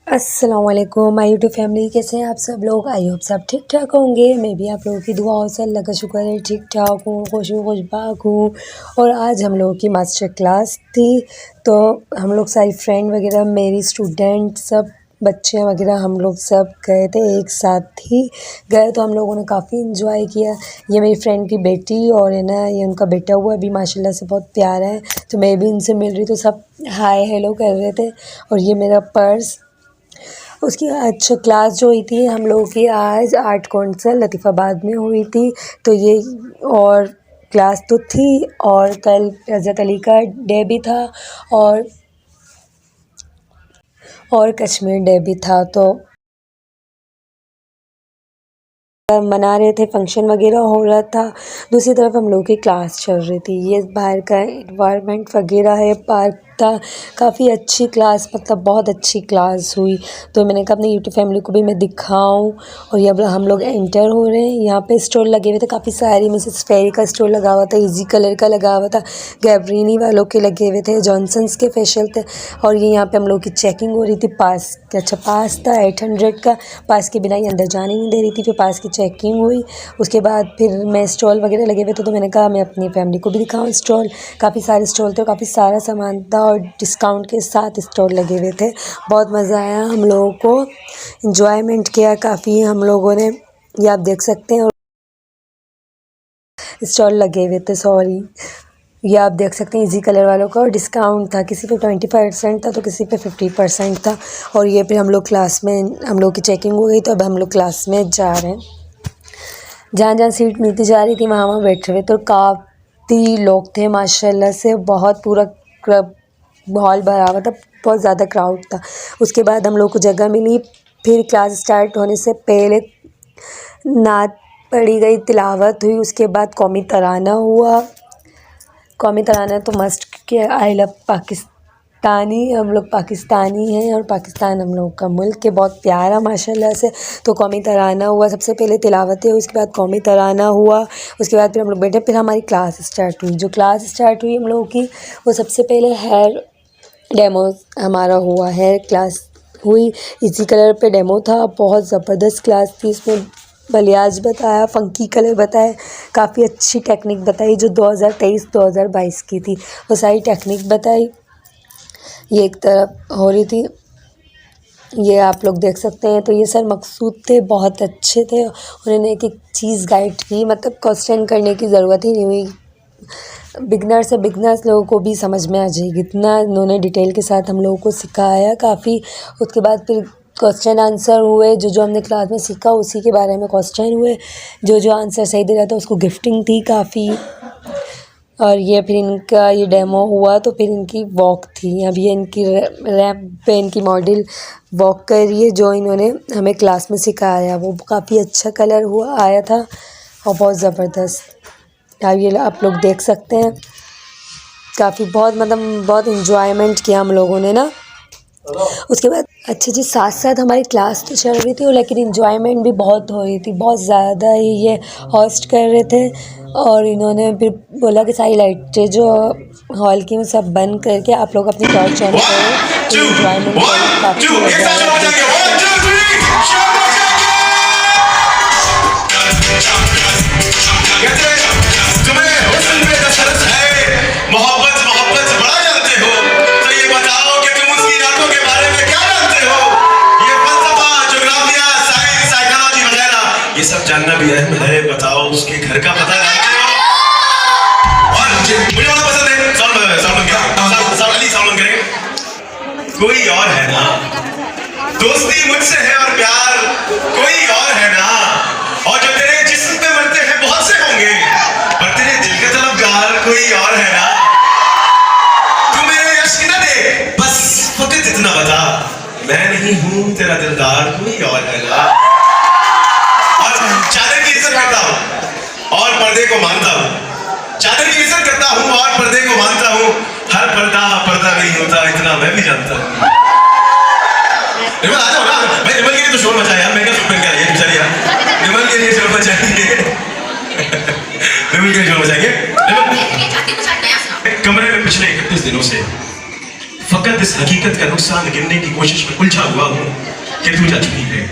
अस्सलामुअलैकुम my YouTube family, कैसे हैं आप सब लोग। आई होप सब ठीक ठाक होंगे। मैं भी आप लोगों की दुआओं से अल्लाह का शुक्र है ठीक ठाक हूँ, खुशबाक हूँ। और आज हम लोगों की मास्टर क्लास थी, तो हम लोग सारी फ्रेंड वगैरह, मेरी स्टूडेंट, सब बच्चे वगैरह हम लोग सब गए थे, एक साथ ही गए। तो हम लोगों ने काफ़ी इंजॉय किया। ये मेरी फ्रेंड की बेटी और है ना, ये उनका बेटा हुआ भी माशाल्लाह से बहुत प्यारा है। तो मैं भी उनसे मिल रही, तो सब हाय हेलो कर रहे थे। और ये मेरा पर्स, उसकी अच्छा क्लास जो हुई थी हम लोगों की आज आर्ट कौंसल लतीफ़ाबाद में हुई थी। तो ये और क्लास तो थी, और कल हज़रत अली का डे भी था और कश्मीर डे भी था, तो मना रहे थे, फंक्शन वगैरह हो रहा था। दूसरी तरफ हम लोगों की क्लास चल रही थी। ये बाहर का इन्वायरमेंट वगैरह है, पार्क था, काफ़ी अच्छी क्लास, मतलब बहुत अच्छी क्लास हुई। तो मैंने कहा अपनी यूट्यूब फैमिली को भी मैं दिखाऊं। और ये अब हम लोग एंटर हो रहे हैं। यहाँ पे स्टॉल लगे हुए थे काफ़ी सारी, मिसेस फेरी का स्टॉल लगा हुआ था, इजी कलर का लगा हुआ था, गैब्रिनी वालों के लगे हुए थे, जॉनसन्स के फेशियल थे। और ये यहाँ पे हम लोग की चेकिंग हो रही थी। पास अच्छा पास था 800 का, पास के बिना ही अंदर जाने नहीं दे रही थी। फिर पास की चेकिंग हुई, उसके बाद फिर मैं स्टॉल वगैरह लगे हुए थे, तो मैंने कहा मैं अपनी फैमिली को भी दिखाऊँ स्टॉल। काफ़ी सारे स्टॉल थे, काफ़ी सारा सामान था और डिस्काउंट के साथ स्टॉल लगे हुए थे। बहुत मज़ा आया, हम लोगों को इंजॉयमेंट किया काफ़ी हम लोगों ने। ये आप देख सकते हैं, और स्टॉल लगे हुए थे, सॉरी, ये आप देख सकते हैं इजी कलर वालों का। और डिस्काउंट था, किसी पे 25% था तो किसी पे 50% था। और ये फिर हम लोग क्लास में, हम लोग की चेकिंग हो गई, तो अब हम लोग क्लास में जा रहे हैं। जहाँ जहाँ सीट मिलती जा रही थी वहाँ वहाँ बैठ रहे थे। तो काफ़ी लोग थे माशाल्लाह से, बहुत पूरा हॉल भरा हुआ था, बहुत ज़्यादा क्राउड था। उसके बाद हम लोग को जगह मिली। फिर क्लास स्टार्ट होने से पहले नात पढ़ी गई, तिलावत हुई, उसके बाद कौमी तराना हुआ। कौमी तराना तो मस्ट के, आई लव पाकिस्तानी, हम लोग पाकिस्तानी हैं और पाकिस्तान हम लोग का मुल्क है, बहुत प्यारा माशाल्लाह से। तो कौमी तराना हुआ, सबसे पहले तिलावत है, उसके बाद कौमी तराना हुआ, उसके बाद फिर हम लोग बैठे, फिर हमारी क्लास स्टार्ट हुई। जो क्लास स्टार्ट हुई हम लोगों की, वो सबसे पहले हेयर डेमो हमारा हुआ, हेयर क्लास हुई। इसी कलर पे डेमो था, बहुत ज़बरदस्त क्लास थी। इसमें बलियाज बताया, फ़ंकी कलर बताए, काफ़ी अच्छी टेक्निक बताई जो 2023-2022 की थी, वो सारी टेक्निक बताई। ये एक तरफ हो रही थी, ये आप लोग देख सकते हैं। तो ये सर मकसूद थे, बहुत अच्छे थे, उन्होंने एक एक चीज़ गाइड की, मतलब क्वेश्चन करने की ज़रूरत ही नहीं हुई। बिगनर से बिगनर्स लोगों को भी समझ में आ जाएगी, इतना उन्होंने डिटेल के साथ हम लोगों को सिखाया काफ़ी। उसके बाद फिर क्वेश्चन आंसर हुए, जो जो हमने क्लास में सीखा उसी के बारे में क्वेश्चन हुए। जो जो आंसर सही दे रहा था उसको गिफ्टिंग थी काफ़ी। और ये फिर इनका ये डेमो हुआ, तो फिर इनकी वॉक थी। अब ये इनकी रैंप पे इनकी मॉडल वॉक कर रही है, जो इन्होंने हमें क्लास में सिखाया। वो काफ़ी अच्छा कलर हुआ आया था और बहुत ज़बरदस्त। अब ये आप लोग देख सकते हैं, काफ़ी बहुत मतलब बहुत इन्जॉयमेंट किया हम लोगों ने ना। उसके बाद अच्छा जी, साथ साथ हमारी क्लास तो चल रही थी, लेकिन इन्जॉयमेंट भी बहुत हो रही थी, बहुत ज़्यादा ही ये होस्ट कर रहे थे। और इन्होंने फिर बोला कि सारी लाइटें जो हॉल की वो सब बंद करके आप लोग अपनी टॉर्च ऑन करो, तो इन्जॉयमेंट करो, काफ़ी मज़ा आया। ये सब जानना भी अहम है। बताओ उसके घर का पता जानते हो? और मुझे बड़ा पसंद है साउंड अली साउंड करेंगे। कोई और है ना, दोस्ती मुझसे है और प्यार कोई और है ना। और जो तेरे जिस्म पे मरते हैं बहुत से होंगे, पर तेरे दिल का तलबगार कोई और है ना। तू मेरे यश न दे, बस फकत इतना बता, मैं नहीं हूं तेरा दिलदार कोई और है ना। चादर की इज्जत करता हूं और पर्दे को मानता हूं, चादर की इज्जत करता हूं और पर्दे को मानता हूं। हर पर्दा पर्दा नहीं होता, इतना मैं भी जानता हूं। रिमल आ जाओ ना भाई, रिमल के लिए तो शोर मचाया यार, मैं क्या शोर करके आई है बेचारी यार। रिमल के लिए शोर मचाएंगे, रिमल के लिए शोर मचाएंगे। कमरे में पिछले 31 दिनों से फकत वक्त इस हकीकत का नुकसान गिनने की कोशिश में उलझा हुआ हूँ कि तू जा चुकी है।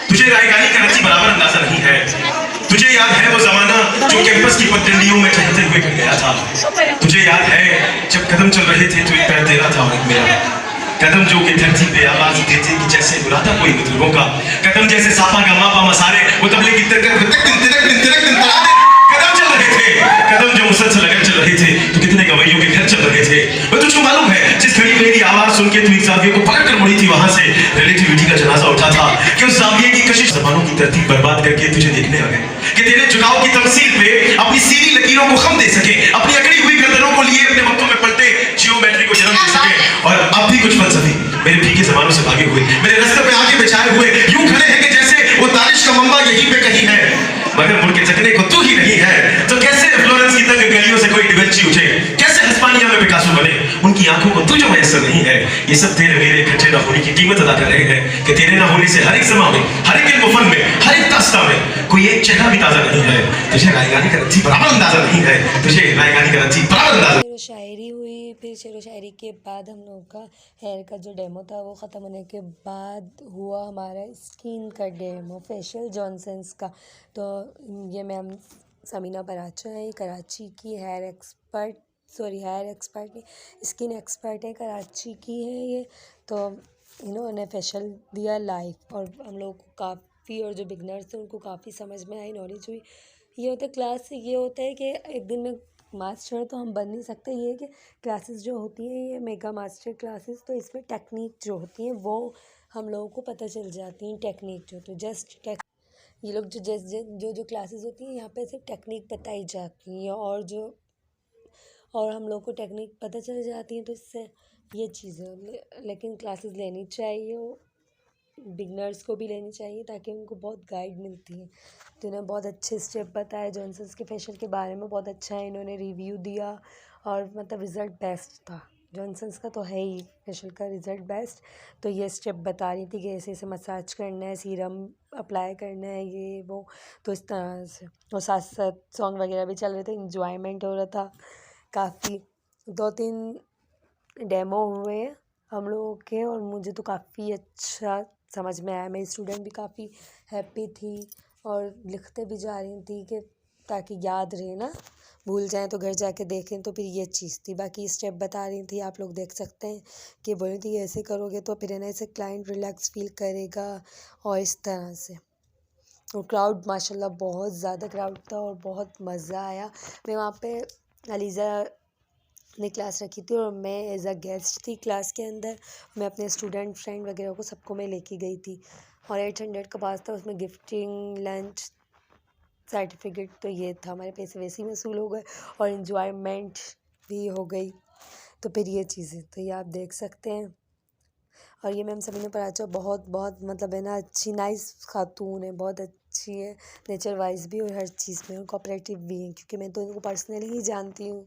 तुझे रायगानी का रच्ची बराबर अंदाजा नहीं है। तुझे याद है वो जमाना जो कैंपस की पगडंडियों में टहलते हुए कट गया था। तुझे याद है जब कदम चल रहे थे तो एक पैर तेरा था और एक मेरा। कदम जो कि धरती पे आवाज देते कि जैसे बुलाता कोई बुजुर्गों का। कदम जैसे सापा का मापा मसारे वो तबले की कदम चल रहे थे। कदम जो मुसलसल लगन चल रहे थे तो कितने गवैयों के घर चल रहे थे। और तुझको मालूम है जिस घड़ी मेरी आवाज सुन के तू एक जाविये को पकड़ कर मुड़ी थी वहां से रिलेटिविटी का जनाजा उठा था कि उस जाविये की कशिश जमानों की तरतीब बर्बाद करके तुझे देखने आ गए कि तेरे झुकाव की तमसील पे अपनी सीधी लकीरों को खम दे सके, अपनी अकड़ी हुई गर्दनों को लिए अपने वक्तों में पलटे जियोमेट्री को जन्म दे सके। और अब भी कुछ फलसफी मेरे फीके जमानों से भागे हुए मेरे रास्ते पे आगे बिछाए हुए यूं खड़े हैं कि जैसे वो तारिश का मंबा यहीं पे कहीं है मगर मुड़ के तकने को तू ही नहीं है। तो कैसे फ्लोरेंस की तंग गलियों से कोई डिवेंची उठे, कैसे हिस्पानिया में पिकासो बने, उनकी आंखों को तुझे मैसर नहीं है। ये सब तेरे मेरे इकट्ठे न होने की कीमत अदा कर रहे हैं कि तेरे ना होने से हर एक समा में, हर एक इल्म फन में, हर एक दास्तां में कोई एक चेहरा भी ताजा नहीं है। तुझे रायगानी का रत्ती बराबर अंदाजा नहीं है। तुझे रायगानी का रत्ती बराबर अंदाजा। शेरो शायरी हुई। फिर शेरो शायरी के बाद हम लोगों का हेयर का जो डेमो था वो ख़त्म होने के बाद हुआ हमारा स्किन का डेमो फेशियल जॉनसन्स का। तो ये मैम समीना पराचा है, कराची की hair expert, sorry hair expert नहीं, स्किन एक्सपर्ट है, कराची की है ये। तो इन्होंने फेशियल दिया लाइव और हम लोग को काफ़ी, और जो बिगनर्स थे उनको काफ़ी समझ में आई, नॉलेज हुई। ये होता है क्लास से, ये होता है कि एक दिन में मास्टर तो हम बन नहीं सकते। ये है कि क्लासेस जो होती हैं ये मेगा मास्टर क्लासेस, तो इसमें टेक्निक जो होती हैं वो हम लोगों को पता चल जाती हैं। टेक्निक जो तो जस्ट ये लोग जो क्लासेस होती हैं यहाँ पे सिर्फ टेक्निक बताई जाती हैं और हम लोग को टेक्निक पता चल जाती हैं। तो इससे ये चीज़ें लेकिन क्लासेस लेनी चाहिए, बिगनर्स को भी लेनी चाहिए ताकि उनको बहुत गाइड मिलती है। तो इन्होंने बहुत अच्छे स्टेप बताए जॉनसन्स के फेशियल के बारे में, बहुत अच्छा है, इन्होंने रिव्यू दिया और मतलब रिज़ल्ट बेस्ट था। जॉनसन्स का तो है ही फेशियल का रिज़ल्ट बेस्ट। तो ये स्टेप बता रही थी कि ऐसे ऐसे मसाज करना है, सीरम अप्लाई करना है, ये वो, तो इस तरह से। और साथ साथ सॉन्ग वगैरह भी चल रहे थे, इंजॉयमेंट हो रहा था काफ़ी। 2-3 डेमो हुए हैं हम लोगों के और मुझे तो काफ़ी अच्छा समझ में आया। मेरी स्टूडेंट भी काफ़ी हैप्पी थी और लिखते भी जा रही थी कि ताकि याद रहे ना, भूल जाएं तो घर जाके देखें। तो फिर ये चीज़ थी, बाकी स्टेप बता रही थी, आप लोग देख सकते हैं कि बोल रही थी ऐसे करोगे तो फिर है ना ऐसे क्लाइंट रिलैक्स फील करेगा और इस तरह से। और क्राउड माशाल्लाह बहुत ज़्यादा क्राउड था और बहुत मज़ा आया। मैं वहाँ पे अलीज़ा ने क्लास रखी थी और मैं एज अ गेस्ट थी क्लास के अंदर। मैं अपने स्टूडेंट फ्रेंड वगैरह को सबको मैं लेके गई थी और 800 का पास था, उसमें गिफ्टिंग लंच सर्टिफिकेट, तो ये था, हमारे पैसे वैसे ही वसूल हो गए और इन्जॉयमेंट भी हो गई। तो फिर ये चीज़ें तो ये आप देख सकते हैं। और ये मैम समीना पराचा बहुत बहुत मतलब है ना अच्छी नाइस खातून है, बहुत अच्छी है नेचर वाइज भी और हर चीज़ में, और कोऑपरेटिव भी है क्योंकि मैं तो इनको पर्सनली ही जानती हूँ।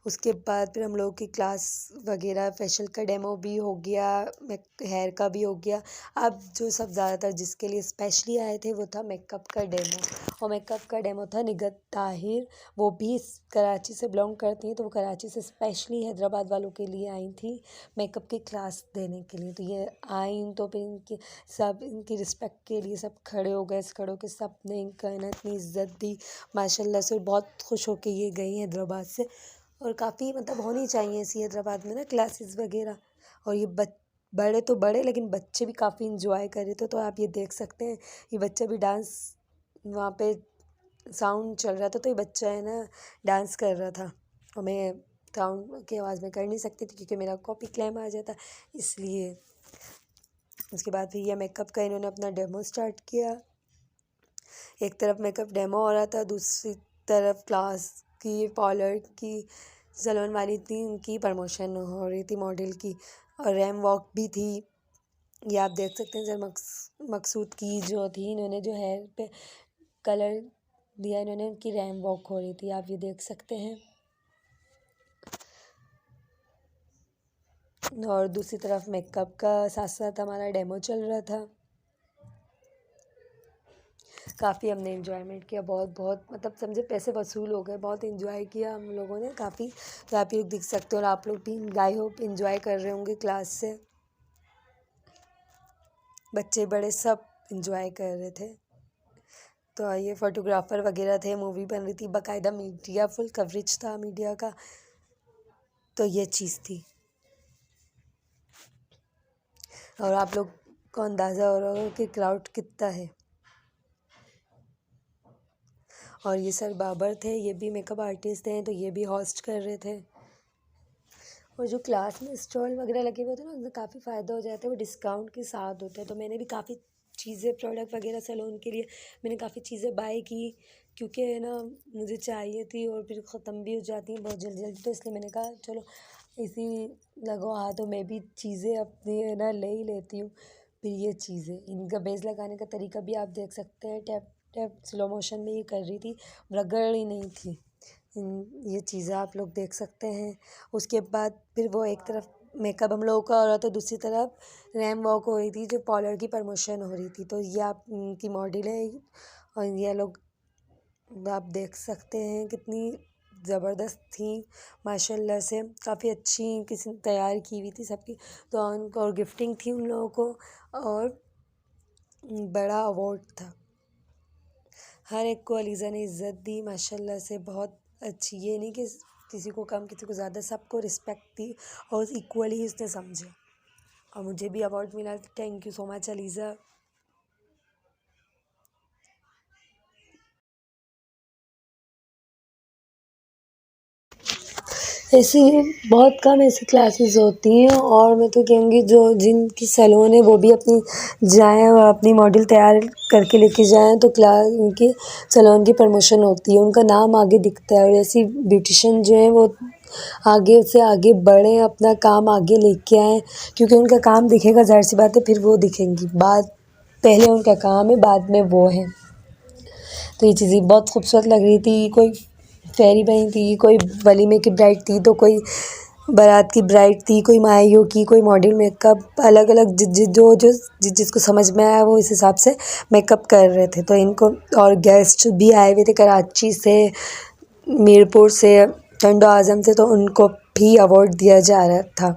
उसके बाद फिर हम लोगों की क्लास वगैरह फेशियल का डेमो भी हो गया, हेयर का भी हो गया। अब जो सब ज़्यादातर जिसके लिए स्पेशली आए थे वो था मेकअप का डेमो, और मेकअप का डेमो था निगत ताहिर, वो भी कराची से बिलोंग करती हैं। तो वो कराची से स्पेशली हैदराबाद वालों के लिए आई थी मेकअप की क्लास देने के लिए। तो ये आई तो फिर इनकी रिस्पेक्ट के लिए सब खड़े हो गए, खड़े होकर सब ने इनका इतनी इज़्ज़त दी माशाल्लाह से। बहुत खुश होकर ये गई हैदराबाद से, और काफ़ी मतलब होनी चाहिए ऐसी हैदराबाद में ना क्लासेस वगैरह। और ये बड़े तो बड़े लेकिन बच्चे भी काफ़ी इंजॉय कर रहे थे। तो आप ये देख सकते हैं ये बच्चा भी डांस, वहाँ पे साउंड चल रहा था तो ये बच्चा है ना डांस कर रहा था, और मैं साउंड की आवाज़ में कर नहीं सकती थी क्योंकि मेरा कॉपी क्लेम आ जाता इसलिए। उसके बाद फिर यह मेकअप का इन्होंने अपना डेमो स्टार्ट किया। एक तरफ मेकअप डेमो हो रहा था, दूसरी तरफ क्लास की पार्लर की सैलून वाली थी, उनकी प्रमोशन हो रही थी मॉडल की, और रैम वॉक भी थी। ये आप देख सकते हैं सर मकसूद की जो थी, इन्होंने जो हेयर पे कलर दिया इन्होंने, उनकी रैम वॉक हो रही थी, आप ये देख सकते हैं। और दूसरी तरफ मेकअप का साथ साथ हमारा डेमो चल रहा था। काफ़ी हमने एंजॉयमेंट किया, बहुत बहुत मतलब समझे पैसे वसूल हो गए, बहुत एंजॉय किया हम लोगों ने काफ़ी। तो आप लोग दिख सकते हो और आप लोग भी आई होप एंजॉय कर रहे होंगे क्लास से, बच्चे बड़े सब एंजॉय कर रहे थे। तो ये फोटोग्राफर वगैरह थे, मूवी बन रही थी, बाकायदा मीडिया फुल कवरेज था मीडिया का। तो ये चीज़ थी और आप लोग को अंदाज़ा हो रहा होगा कि क्राउड कितना है। और ये सर बाबर थे, ये भी मेकअप आर्टिस्ट हैं, तो ये भी होस्ट कर रहे थे। और जो क्लास में स्टॉल वगैरह लगे हुए थे ना, उनसे काफ़ी फ़ायदा हो जाता है, वो डिस्काउंट के साथ होता है। तो मैंने भी काफ़ी चीज़ें प्रोडक्ट वगैरह सैलून के लिए मैंने काफ़ी चीज़ें बाय की, क्योंकि है ना मुझे चाहिए थी और फिर ख़त्म भी हो जाती हैं बहुत जल्दी जल्दी। तो इसलिए मैंने कहा चलो इसी लगो हाथों में भी चीज़ें अपनी है ना ले ही लेती हूँ। फिर ये चीज़ें इनका बेस लगाने का तरीका भी आप देख सकते हैं, टैप टैप स्लो मोशन में ये कर रही थी, रगड़ ही नहीं थी। ये चीज़ें आप लोग देख सकते हैं। उसके बाद फिर वो एक तरफ मेकअप हम लोगों का हो रहा था, दूसरी तरफ रैम वॉक हो रही थी जो पॉलर की प्रमोशन हो रही थी। तो ये आप की मॉडल है और ये लोग आप देख सकते हैं कितनी ज़बरदस्त थी माशाल्लाह से, काफ़ी अच्छी किसी ने तैयार की हुई थी सबकी। तो उनको और गिफ्टिंग थी उन लोगों को और बड़ा अवार्ड था। हर एक को अलीज़ा ने इज़्ज़त दी माशाल्लाह से, बहुत अच्छी। ये नहीं कि किसी को कम किसी को ज़्यादा, सबको रिस्पेक्ट दी और इक्वली उसने समझा। और मुझे भी अवार्ड मिला, thank you so much Aliza. ऐसी बहुत कम ऐसी क्लासेस होती हैं और मैं तो कहूँगी जो जिनकी सैलून है वो भी अपनी जाएँ और अपनी मॉडल तैयार करके लेके जाएँ, तो क्लास उनकी सैलून की प्रमोशन होती है, उनका नाम आगे दिखता है। और ऐसी ब्यूटिशियन जो है वो आगे से आगे बढ़ें, अपना काम आगे लेके आएँ, क्योंकि उनका काम दिखेगा, ज़ाहिर सी बात है फिर वो दिखेंगी। पहले उनका काम है, बाद में वो है। तो ये चीज़ें बहुत खूबसूरत लग रही थी। कोई फेरी बनी थी, कोई वलीमे की ब्राइड थी, तो कोई बारात की ब्राइड थी, कोई माहियों की, कोई मॉडल मेकअप, अलग अलग जिसको समझ में आया वो इस हिसाब से मेकअप कर रहे थे। तो इनको और गेस्ट भी आए हुए थे कराची से, मीरपुर से, टंडो आज़म से, तो उनको भी अवार्ड दिया जा रहा था।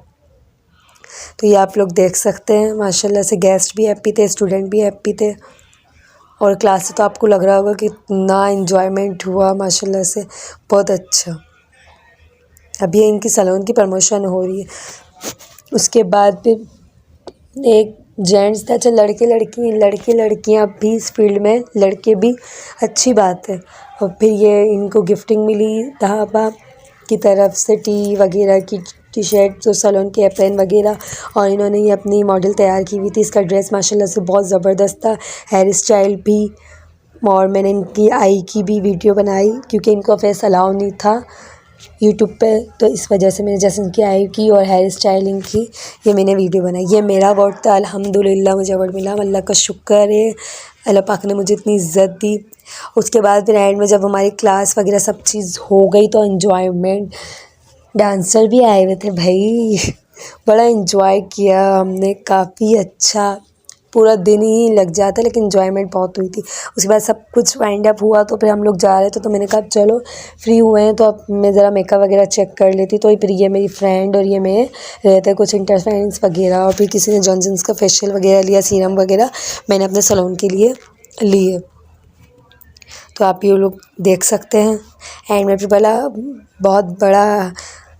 तो ये आप लोग देख सकते हैं माशाल्लाह से, गेस्ट भी हैप्पी थे, स्टूडेंट भी हैप्पी थे। और क्लास से तो आपको लग रहा होगा कि इतना एंजॉयमेंट हुआ माशाल्लाह से, बहुत अच्छा। अभी इनकी सैलून की प्रमोशन हो रही है। उसके बाद फिर एक जेंट्स था, अच्छा लड़के लड़कियां भी इस फील्ड में, लड़के भी, अच्छी बात है। और फिर ये इनको गिफ्टिंग मिली ढाबा की तरफ से, टी वगैरह की टी शर्ट, जो सैलून के एप्रन वगैरह, और इन्होंने ये अपनी मॉडल तैयार की हुई थी। इसका ड्रेस माशाल्लाह से बहुत ज़बरदस्त था, हेयर स्टाइल भी। और मैंने इनकी आई की भी वीडियो बनाई क्योंकि इनको फेस अलाउ नहीं था यूट्यूब पे, तो इस वजह से मैंने जैसे इनकी आई की और हेयर स्टाइलिंग की ये मैंने वीडियो बनाई। ये मेरा अवार्ड था, अल्हम्दुलिल्लाह मुझे अवार्ड मिला, अल्लाह का शुक्र है, अल्लाह पाक ने मुझे इतनी इज़्ज़त दी। उसके बाद फिर एंड में जब हमारी क्लास वगैरह सब चीज़ हो गई तो एन्जॉयमेंट, डांसर भी आए हुए थे भाई, बड़ा एंजॉय किया हमने, काफ़ी अच्छा, पूरा दिन ही लग जाता, लेकिन एंजॉयमेंट बहुत हुई थी। उसके बाद सब कुछ वाइंड अप हुआ तो फिर हम लोग जा रहे थे, तो मैंने कहा चलो फ्री हुए हैं तो अब मैं ज़रा मेकअप वगैरह चेक कर लेती। तो फिर ये मेरी फ्रेंड और ये मैं रहते कुछ इंटरफेरेंस वगैरह, और फिर किसी ने जॉनसन्स का फेशियल वगैरह लिया, सीरम वगैरह मैंने अपने सैलून के लिए लिए। तो आप ये लोग देख सकते हैं। एंड में फिर बोला बहुत बड़ा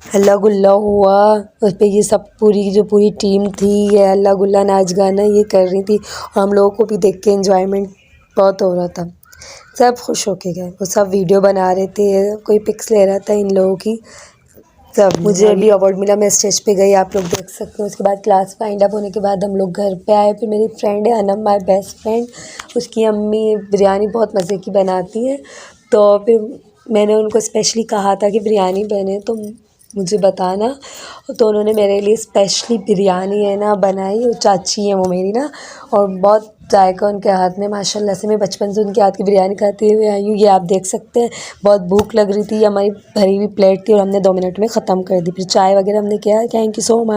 हल्ला गुल्ला हुआ, उस पर ये सब पूरी टीम थी, ये हल्ला गुल्ला नाच गाना ये कर रही थी, और हम लोगों को भी देख के एंजॉयमेंट बहुत हो रहा था। सब खुश होके गए, वो सब वीडियो बना रहे थे, कोई पिक्स ले रहा था इन लोगों की। सब मुझे भी अवार्ड मिला, मैं स्टेज पे गई, आप लोग देख सकते हो। उसके बाद क्लास वाइंड अप होने के बाद हम लोग घर पे आए। फिर मेरी फ्रेंड है अनम, माई बेस्ट फ्रेंड, उसकी अम्मी बिरयानी बहुत मज़े की बनाती हैं, तो फिर मैंने उनको स्पेशली कहा था कि बिरयानी बने तो मुझे बताना, तो उन्होंने मेरे लिए स्पेशली बिरयानी है ना बनाई। और चाची है वो मेरी ना, और बहुत जायका उनके हाथ में माशाल्लाह से, मैं बचपन से उनके हाथ की बिरयानी खाते हुए आई हूँ। ये आप देख सकते हैं, बहुत भूख लग रही थी, हमारी भरी हुई प्लेट थी और हमने 2 मिनट में ख़त्म कर दी। फिर चाय वगैरह हमने किया। Thank you so much.